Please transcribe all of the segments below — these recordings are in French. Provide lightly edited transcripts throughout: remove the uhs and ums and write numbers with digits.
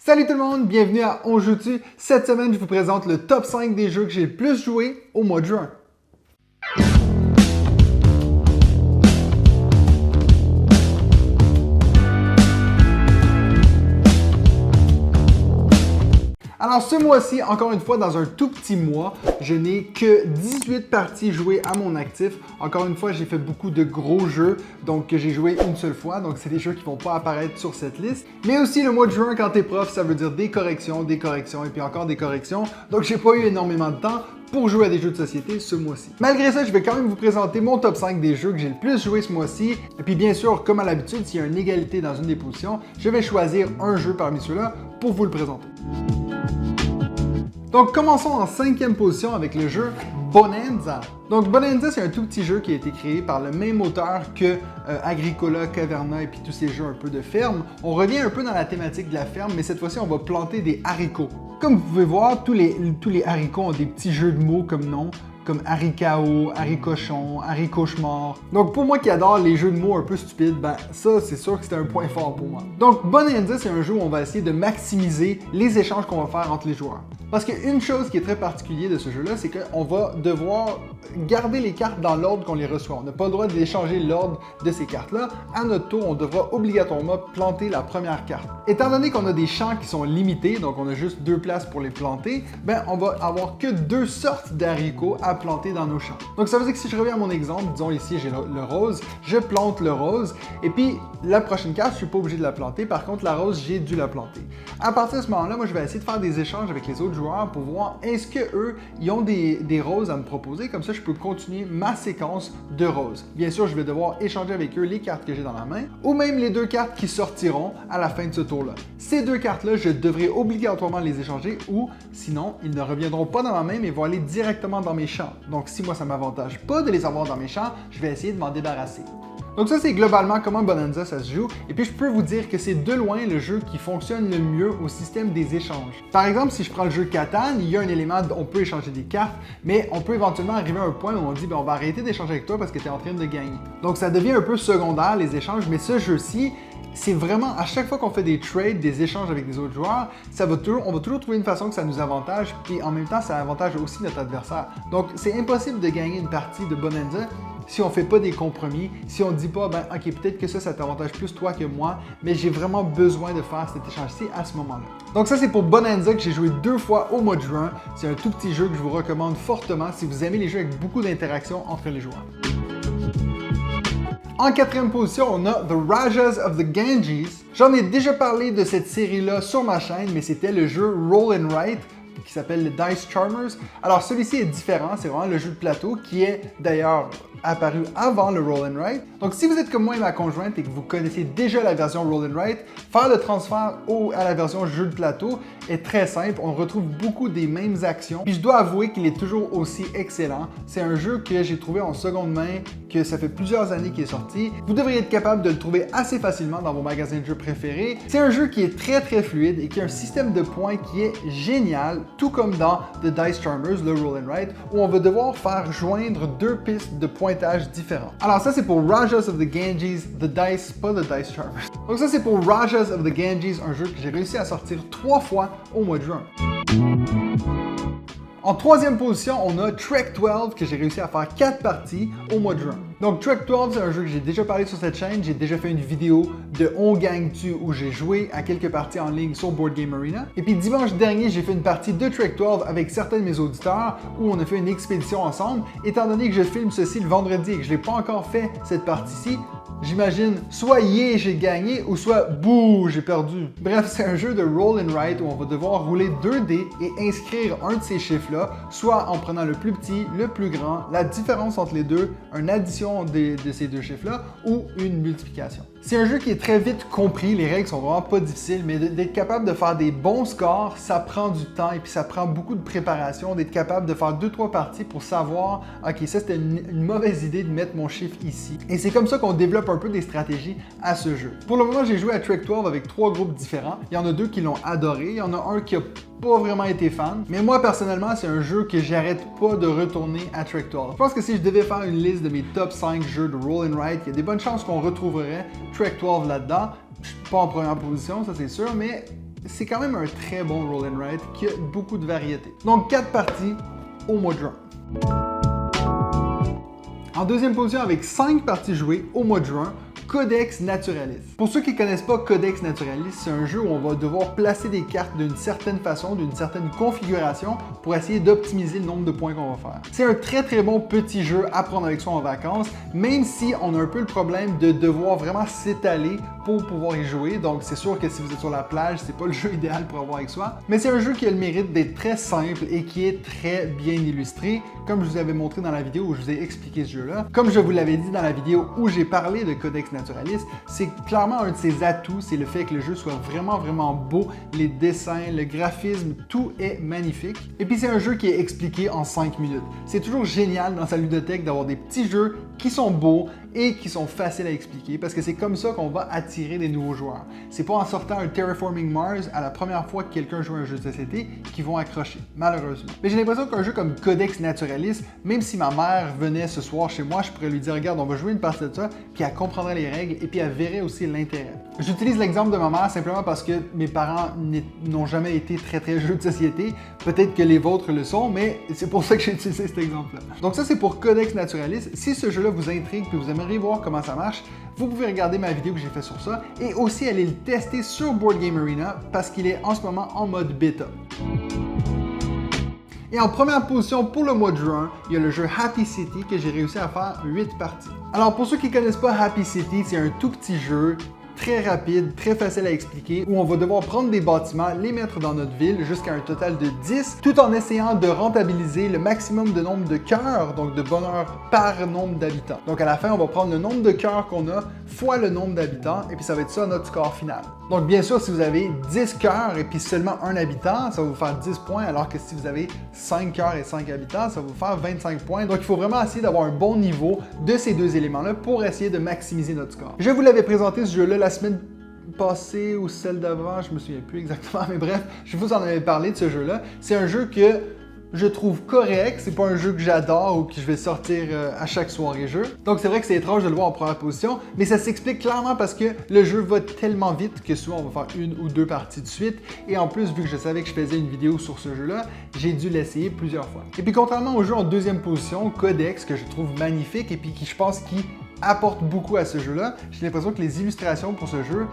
Salut tout le monde, bienvenue à On Joue-tu. Cette semaine, je vous présente le top 5 des jeux que j'ai le plus joué au mois de juin. Alors ce mois-ci, encore une fois, dans un tout petit mois, je n'ai que 18 parties jouées à mon actif. Encore une fois, j'ai fait beaucoup de gros jeux, donc que j'ai joué une seule fois, donc c'est des jeux qui ne vont pas apparaître sur cette liste. Mais aussi le mois de juin, quand t'es prof, ça veut dire des corrections et puis encore des corrections. Donc j'ai pas eu énormément de temps pour jouer à des jeux de société ce mois-ci. Malgré ça, je vais quand même vous présenter mon top 5 des jeux que j'ai le plus joué ce mois-ci. Et puis bien sûr, comme à l'habitude, s'il y a une égalité dans une des positions, je vais choisir un jeu parmi ceux-là pour vous le présenter. Donc commençons en 5e position avec le jeu Bonanza. Donc Bonanza, c'est un tout petit jeu qui a été créé par le même auteur que Agricola, Caverna et puis tous ces jeux un peu de ferme. On revient un peu dans la thématique de la ferme, mais cette fois-ci, on va planter des haricots. Comme vous pouvez voir, tous les haricots ont des petits jeux de mots comme nom, comme haricao, haricochon, haricauchemort. Donc pour moi qui adore les jeux de mots un peu stupides, ben ça c'est sûr que c'était un point fort pour moi. Donc Bonanza, c'est un jeu où on va essayer de maximiser les échanges qu'on va faire entre les joueurs. Parce qu'une chose qui est très particulière de ce jeu-là, c'est qu'on va devoir garder les cartes dans l'ordre qu'on les reçoit. On n'a pas le droit d'échanger l'ordre de ces cartes-là. À notre tour, on devra obligatoirement planter la première carte. Étant donné qu'on a des champs qui sont limités, donc on a juste 2 places pour les planter, ben on va avoir que 2 sortes d'haricots à planter dans nos champs. Donc ça veut dire que si je reviens à mon exemple, disons ici j'ai le rose, je plante le rose, et puis la prochaine carte, je suis pas obligé de la planter. Par contre, la rose, j'ai dû la planter. À partir de ce moment-là, moi je vais essayer de faire des échanges avec les autres joueurs pour voir est-ce qu'eux, ils ont des roses à me proposer, comme ça je peux continuer ma séquence de roses. Bien sûr, je vais devoir échanger avec eux les cartes que j'ai dans la main, ou même les 2 cartes qui sortiront à la fin de ce tour-là. Ces 2 cartes-là, je devrais obligatoirement les échanger, ou sinon, ils ne reviendront pas dans ma main, mais vont aller directement dans mes champs. Donc si moi ça m'avantage pas de les avoir dans mes champs, je vais essayer de m'en débarrasser. Donc ça, c'est globalement comment Bonanza ça se joue. Et puis je peux vous dire que c'est de loin le jeu qui fonctionne le mieux au système des échanges. Par exemple, si je prends le jeu Catan, il y a un élément, on peut échanger des cartes, mais on peut éventuellement arriver à un point où on dit, ben, on va arrêter d'échanger avec toi parce que tu es en train de gagner. Donc ça devient un peu secondaire les échanges, mais ce jeu-ci, c'est vraiment, à chaque fois qu'on fait des trades, des échanges avec des autres joueurs, on va toujours trouver une façon que ça nous avantage, puis en même temps, ça avantage aussi notre adversaire. Donc, c'est impossible de gagner une partie de Bonanza si on ne fait pas des compromis, si on ne dit pas, ben ok, peut-être que ça t'avantage plus toi que moi, mais j'ai vraiment besoin de faire cet échange-ci à ce moment-là. Donc ça, c'est pour Bonanza que j'ai joué 2 fois au mois de juin. C'est un tout petit jeu que je vous recommande fortement si vous aimez les jeux avec beaucoup d'interaction entre les joueurs. En 4e position, on a The Rajas of the Ganges. J'en ai déjà parlé de cette série-là sur ma chaîne, mais c'était le jeu Roll and Write qui s'appelle le Dice Charmers. Alors celui-ci est différent, c'est vraiment le jeu de plateau qui est d'ailleurs apparu avant le Roll and Write. Donc si vous êtes comme moi et ma conjointe et que vous connaissez déjà la version Roll and Write, faire le transfert à la version jeu de plateau est très simple. On retrouve beaucoup des mêmes actions. Puis je dois avouer qu'il est toujours aussi excellent. C'est un jeu que j'ai trouvé en seconde main, que ça fait plusieurs années qu'il est sorti. Vous devriez être capable de le trouver assez facilement dans vos magasins de jeux préférés. C'est un jeu qui est très fluide et qui a un système de points qui est génial, tout comme dans The Dice Charmers, le Roll and Write, où on va devoir faire joindre 2 pistes de pointage différents. Alors ça, c'est pour Rajas of the Ganges, The Dice, pas The Dice Charmers. Donc ça, c'est pour Rajas of the Ganges, un jeu que j'ai réussi à sortir 3 fois au mois de juin. En 3e position, on a Trek 12 que j'ai réussi à faire 4 parties au mois de juin. Donc Trek 12, c'est un jeu que j'ai déjà parlé sur cette chaîne. J'ai déjà fait une vidéo de On Gagne Tu où j'ai joué à quelques parties en ligne sur Board Game Arena. Et puis dimanche dernier, j'ai fait une partie de Trek 12 avec certains de mes auditeurs où on a fait une expédition ensemble. Étant donné que je filme ceci le vendredi et que je n'ai pas encore fait cette partie-ci, j'imagine soit yeah, j'ai gagné ou soit bouh, j'ai perdu. Bref, c'est un jeu de roll and write où on va devoir rouler 2 dés et inscrire un de ces chiffres-là, soit en prenant le plus petit, le plus grand, la différence entre les deux, une addition de ces 2 chiffres-là ou une multiplication. C'est un jeu qui est très vite compris, les règles sont vraiment pas difficiles, mais d'être capable de faire des bons scores, ça prend du temps et puis ça prend beaucoup de préparation, d'être capable de faire 2-3 parties pour savoir, ok, ça c'était une mauvaise idée de mettre mon chiffre ici. Et c'est comme ça qu'on développe un peu des stratégies à ce jeu. Pour le moment, j'ai joué à Trek 12 avec 3 groupes différents. Il y en a 2 qui l'ont adoré, il y en a un qui a pas vraiment été fan. Mais moi, personnellement, c'est un jeu que j'arrête pas de retourner à Trek 12. Je pense que si je devais faire une liste de mes top 5 jeux de roll and write, il y a des bonnes chances qu'on retrouverait Trek 12 là-dedans. Je suis pas en première position, ça c'est sûr, mais c'est quand même un très bon roll and write qui a beaucoup de variété. Donc 4 parties au mois de juin. En deuxième position, avec 5 parties jouées au mois de juin, Codex Naturalis. Pour ceux qui ne connaissent pas Codex Naturalis, c'est un jeu où on va devoir placer des cartes d'une certaine façon, d'une certaine configuration pour essayer d'optimiser le nombre de points qu'on va faire. C'est un très bon petit jeu à prendre avec soi en vacances, même si on a un peu le problème de devoir vraiment s'étaler pour pouvoir y jouer. Donc c'est sûr que si vous êtes sur la plage, c'est pas le jeu idéal pour avoir avec soi. Mais c'est un jeu qui a le mérite d'être très simple et qui est très bien illustré, comme je vous avais montré dans la vidéo où je vous ai expliqué ce jeu-là. Comme je vous l'avais dit dans la vidéo où j'ai parlé de Codex Naturalis, c'est clairement un de ses atouts, c'est le fait que le jeu soit vraiment beau, les dessins, le graphisme, tout est magnifique. Et puis c'est un jeu qui est expliqué en 5 minutes. C'est toujours génial dans sa ludothèque d'avoir des petits jeux qui sont beaux et qui sont faciles à expliquer parce que c'est comme ça qu'on va attirer des nouveaux joueurs. C'est pas en sortant un Terraforming Mars à la première fois que quelqu'un joue à un jeu de société qu'ils vont accrocher, malheureusement. Mais j'ai l'impression qu'un jeu comme Codex Naturalis, même si ma mère venait ce soir chez moi, je pourrais lui dire regarde, on va jouer une partie de ça, puis elle comprendrait les règles et puis elle verrait aussi l'intérêt. J'utilise l'exemple de ma mère simplement parce que mes parents n'ont jamais été très jeux de société. Peut-être que les vôtres le sont, mais c'est pour ça que j'ai utilisé cet exemple-là. Donc ça, c'est pour Codex Naturalis. Si ce jeu-là vous intrigue et vous aimeriez voir comment ça marche, vous pouvez regarder ma vidéo que j'ai fait sur ça et aussi aller le tester sur Board Game Arena parce qu'il est en ce moment en mode bêta. Et en première position pour le mois de juin, il y a le jeu Happy City que j'ai réussi à faire 8 parties. Alors pour ceux qui ne connaissent pas Happy City, c'est un tout petit jeu très rapide, très facile à expliquer, où on va devoir prendre des bâtiments, les mettre dans notre ville jusqu'à un total de 10, tout en essayant de rentabiliser le maximum de nombre de cœurs, donc de bonheur par nombre d'habitants. Donc à la fin, on va prendre le nombre de cœurs qu'on a fois le nombre d'habitants, et puis ça va être ça notre score final. Donc bien sûr, si vous avez 10 cœurs et puis seulement un habitant, ça va vous faire 10 points, alors que si vous avez 5 cœurs et 5 habitants, ça va vous faire 25 points. Donc il faut vraiment essayer d'avoir un bon niveau de ces deux éléments-là pour essayer de maximiser notre score. Je vous l'avais présenté ce jeu-là la semaine passée ou celle d'avant, je me souviens plus exactement, mais bref, je vous en avais parlé de ce jeu-là. C'est un jeu que je trouve correct, c'est pas un jeu que j'adore ou que je vais sortir à chaque soirée jeu. Donc c'est vrai que c'est étrange de le voir en première position, mais ça s'explique clairement parce que le jeu va tellement vite que souvent on va faire une ou deux parties de suite. Et en plus, vu que je savais que je faisais une vidéo sur ce jeu-là, j'ai dû l'essayer plusieurs fois. Et puis contrairement au jeu en deuxième position, Codex, que je trouve magnifique et puis qui je pense qui apporte beaucoup à ce jeu-là, j'ai l'impression que les illustrations pour ce jeu,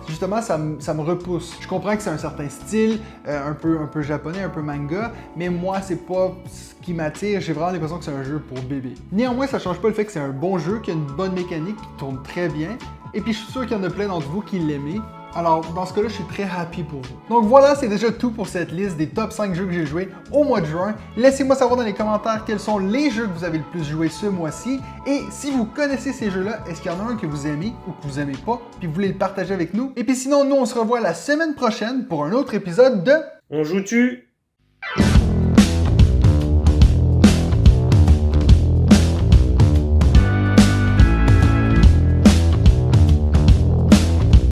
justement, ça me repousse. Je comprends que c'est un certain style, un peu japonais, un peu manga, mais moi, c'est pas ce qui m'attire. J'ai vraiment l'impression que c'est un jeu pour bébé. Néanmoins, ça change pas le fait que c'est un bon jeu, qui a une bonne mécanique, qui tourne très bien. Et puis, je suis sûr qu'il y en a plein d'entre vous qui l'aiment. Alors, dans ce cas-là, je suis très happy pour vous. Donc voilà, c'est déjà tout pour cette liste des top 5 jeux que j'ai joués au mois de juin. Laissez-moi savoir dans les commentaires quels sont les jeux que vous avez le plus joué ce mois-ci. Et si vous connaissez ces jeux-là, est-ce qu'il y en a un que vous aimez ou que vous aimez pas, puis vous voulez le partager avec nous? Et puis sinon, nous, on se revoit la semaine prochaine pour un autre épisode de On joue-tu?